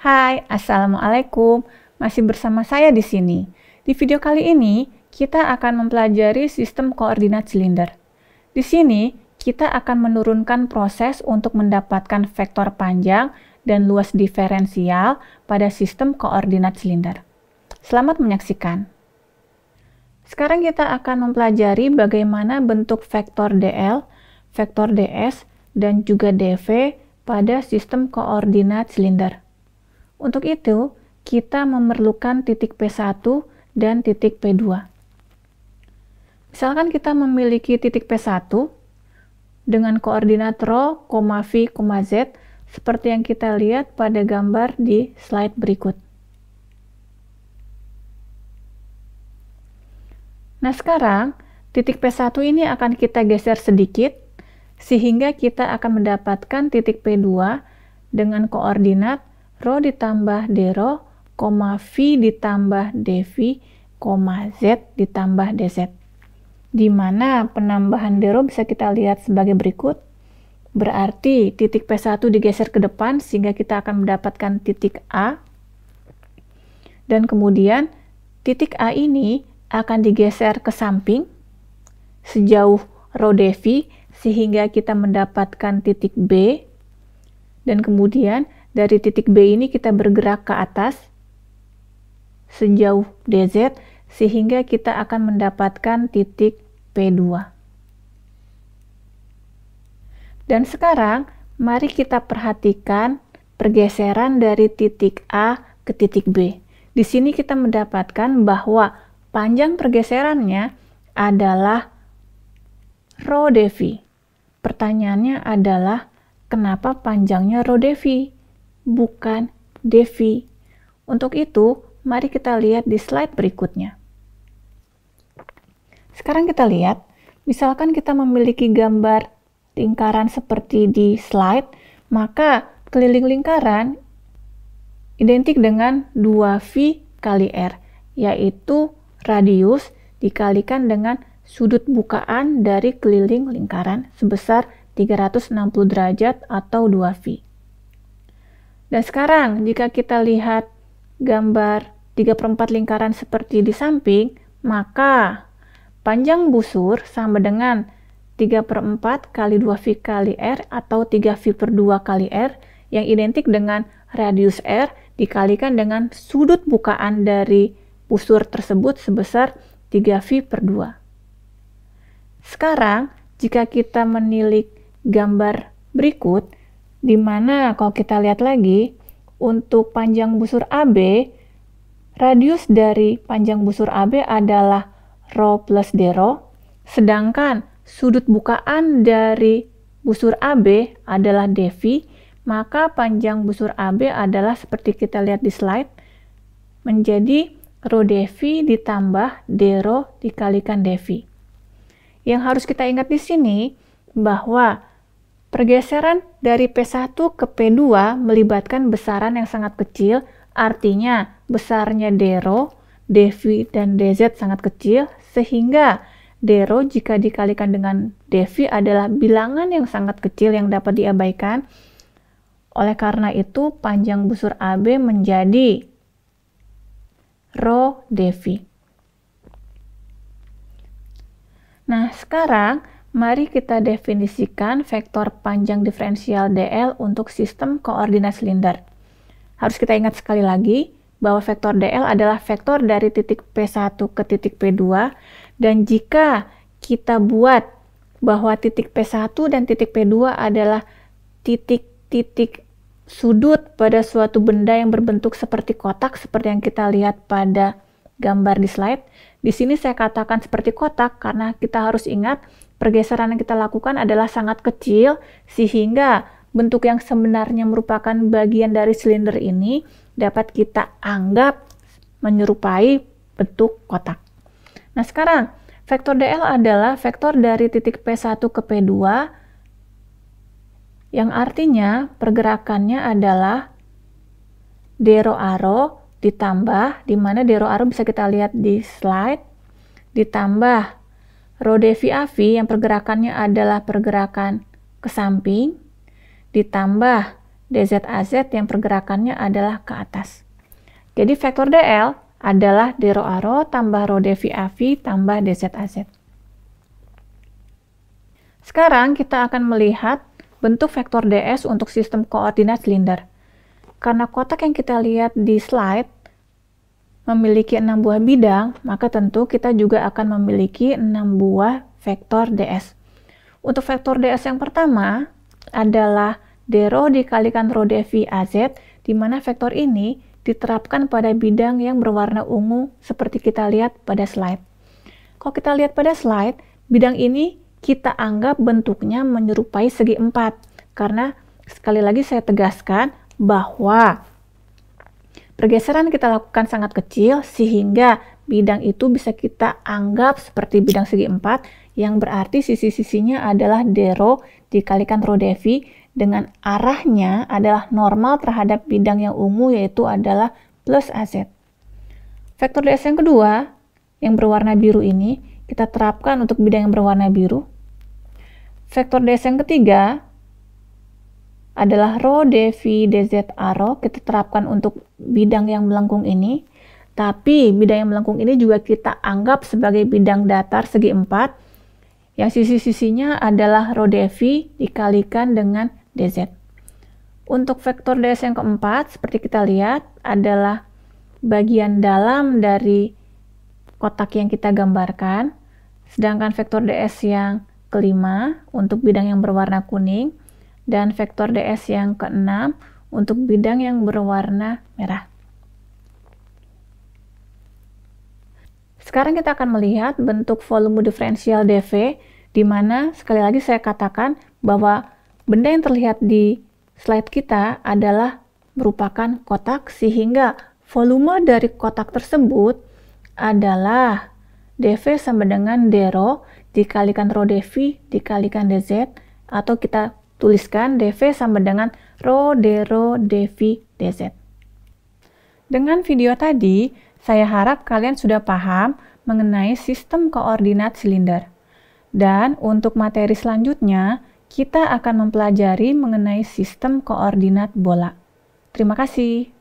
Hai, Assalamualaikum. Masih bersama saya di sini. Di video kali ini, kita akan mempelajari sistem koordinat silinder. Di sini, kita akan menurunkan proses untuk mendapatkan vektor panjang dan luas diferensial pada sistem koordinat silinder. Selamat menyaksikan. Sekarang kita akan mempelajari bagaimana bentuk vektor dl, vektor ds, dan juga dv pada sistem koordinat silinder. Untuk itu, kita memerlukan titik P1 dan titik P2. Misalkan kita memiliki titik P1 dengan koordinat ρ, v, z, seperti yang kita lihat pada gambar di slide berikut. Nah, sekarang titik P1 ini akan kita geser sedikit, sehingga kita akan mendapatkan titik P2 dengan koordinat ρ ditambah dρ, v ditambah dv, z ditambah dz. Di mana penambahan dρ bisa kita lihat sebagai berikut. Berarti titik P1 digeser ke depan sehingga kita akan mendapatkan titik A. Dan kemudian titik A ini akan digeser ke samping sejauh ρ dv sehingga kita mendapatkan titik B. Dan kemudian dari titik B ini kita bergerak ke atas sejauh dz sehingga kita akan mendapatkan titik P2. Dan sekarang mari kita perhatikan pergeseran dari titik A ke titik B. Di sini kita mendapatkan bahwa panjang pergeserannya adalah ρ dv. Pertanyaannya adalah kenapa panjangnya ρ dv? Bukan dv. Untuk itu, mari kita lihat di slide berikutnya. Sekarang kita lihat, misalkan kita memiliki gambar lingkaran seperti di slide, maka keliling lingkaran identik dengan 2V kali R, yaitu radius dikalikan dengan sudut bukaan dari keliling lingkaran sebesar 360 derajat atau 2V. Dan sekarang, jika kita lihat gambar 3/4 lingkaran seperti di samping, maka panjang busur sama dengan 3/4 kali 2V kali R atau 3V/2 kali R yang identik dengan radius R dikalikan dengan sudut bukaan dari busur tersebut sebesar 3V/2. Sekarang, jika kita menilik gambar berikut, di mana kalau kita lihat lagi, untuk panjang busur AB, radius dari panjang busur AB adalah ρ plus dρ, sedangkan sudut bukaan dari busur AB adalah dv, maka panjang busur AB adalah seperti kita lihat di slide, menjadi ρ dv ditambah dρ dikalikan dv. Yang harus kita ingat di sini bahwa pergeseran dari P1 ke P2 melibatkan besaran yang sangat kecil, artinya besarnya dρ, dv, dan dz sangat kecil, sehingga dρ jika dikalikan dengan dv adalah bilangan yang sangat kecil yang dapat diabaikan. Oleh karena itu, panjang busur AB menjadi ρ dv. Nah, sekarang mari kita definisikan vektor panjang diferensial dl untuk sistem koordinat silinder. Harus kita ingat sekali lagi bahwa vektor dl adalah vektor dari titik P1 ke titik P2, dan jika kita buat bahwa titik P1 dan titik P2 adalah titik-titik sudut pada suatu benda yang berbentuk seperti kotak, seperti yang kita lihat pada gambar di slide. Di sini saya katakan seperti kotak karena kita harus ingat pergeseran yang kita lakukan adalah sangat kecil, sehingga bentuk yang sebenarnya merupakan bagian dari silinder ini dapat kita anggap menyerupai bentuk kotak. Nah, sekarang vektor dl adalah vektor dari titik P1 ke P2 yang artinya pergerakannya adalah dρ arrow ditambah, di mana dρ arrow bisa kita lihat di slide, ditambah ρ dv av yang pergerakannya adalah pergerakan ke samping, ditambah DZ-AZ yang pergerakannya adalah ke atas. Jadi vektor DL adalah D rho A rho tambah rho dV AV tambah DZ-AZ. Sekarang kita akan melihat bentuk vektor DS untuk sistem koordinat silinder. Karena kotak yang kita lihat di slide memiliki 6 buah bidang, maka tentu kita juga akan memiliki 6 buah vektor DS. Untuk vektor DS yang pertama adalah D rho dikalikan rho dV AZ, di mana vektor ini diterapkan pada bidang yang berwarna ungu seperti kita lihat pada slide. Kalau kita lihat pada slide, bidang ini kita anggap bentuknya menyerupai segi 4, karena sekali lagi saya tegaskan bahwa pergeseran kita lakukan sangat kecil sehingga bidang itu bisa kita anggap seperti bidang segi 4, yang berarti sisi-sisinya adalah D rho dikalikan rho dV dengan arahnya adalah normal terhadap bidang yang ungu, yaitu adalah plus AZ. Vektor DS yang kedua yang berwarna biru ini kita terapkan untuk bidang yang berwarna biru. Vektor DS yang ketiga adalah rho dV dz A rho, kita terapkan untuk bidang yang melengkung ini. Tapi bidang yang melengkung ini juga kita anggap sebagai bidang datar segi 4, yang sisi-sisinya adalah rho dV dikalikan dengan dz. Untuk vektor DS yang keempat, seperti kita lihat, adalah bagian dalam dari kotak yang kita gambarkan. Sedangkan vektor DS yang kelima untuk bidang yang berwarna kuning, dan vektor DS yang keenam untuk bidang yang berwarna merah. Sekarang kita akan melihat bentuk volume diferensial dV, di mana sekali lagi saya katakan bahwa benda yang terlihat di slide kita adalah merupakan kotak, sehingga volume dari kotak tersebut adalah dV sama dengan D rho dikalikan rho dV dikalikan dz, atau kita tuliskan dV sama dengan rho d rho dV dz. Dengan video tadi, saya harap kalian sudah paham mengenai sistem koordinat silinder. Dan untuk materi selanjutnya, kita akan mempelajari mengenai sistem koordinat bola. Terima kasih.